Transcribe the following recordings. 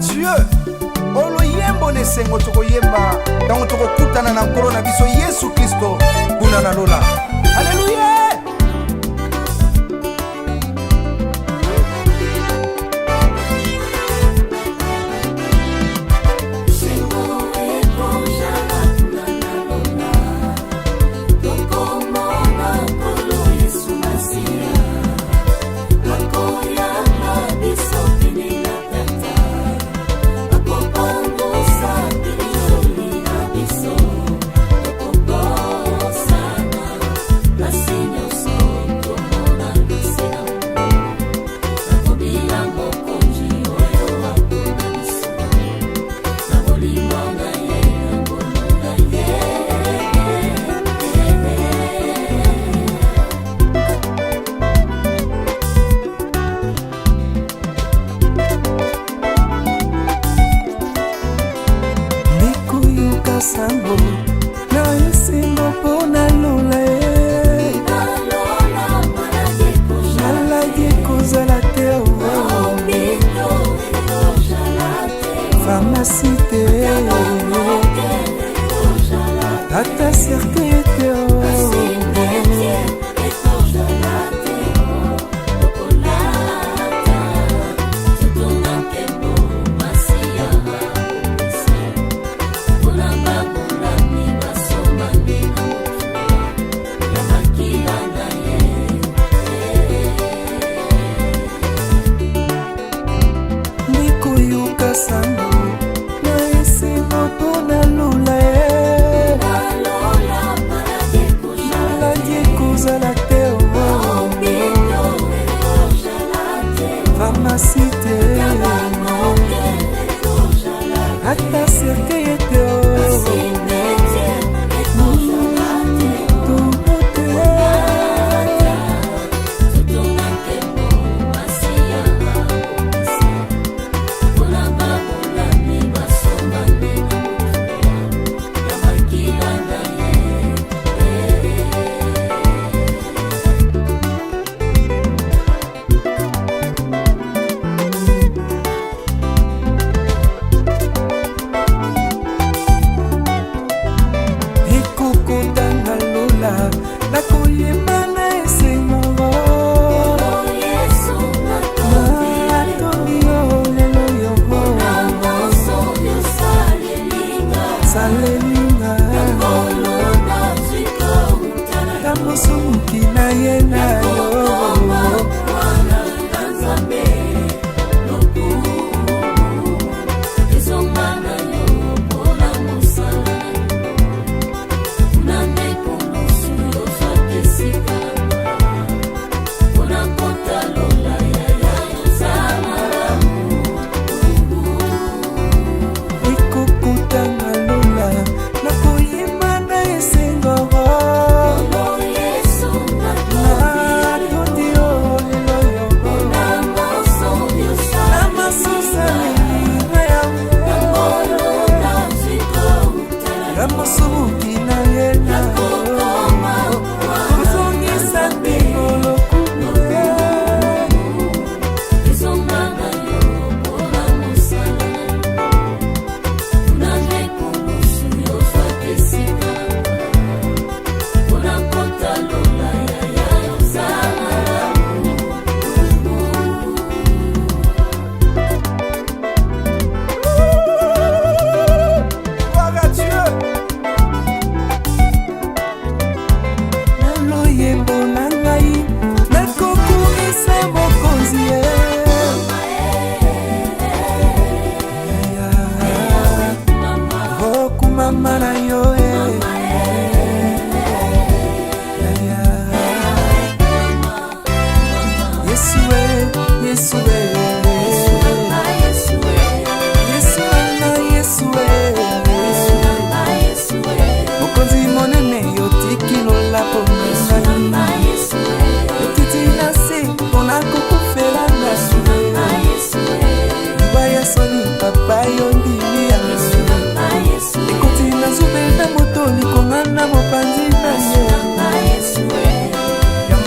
Dieu oloyembo nesengo tokoyemba ntango tokokutana na nkolo na biso Yesu Kristo kuna na lola. Alléluia. Sambo na esengo pona lola nalagi kozala te pharmacie te tata cercueil te Sambo na esengo pona lola nalagi kozala te pharmacie te ata cercueil te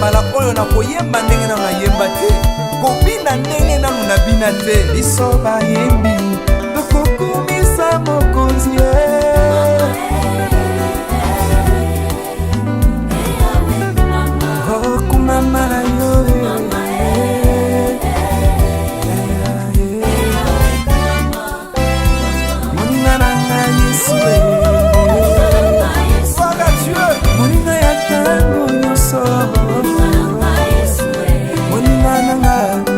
mbala oyo na koyemba ndenge na yemba te kobina ndenge nanu na bina te biso bayembi tokokumisa mokonzi okumama na yo moninga na ngai Yesu moninga ya ntango nyonso moninga na ngai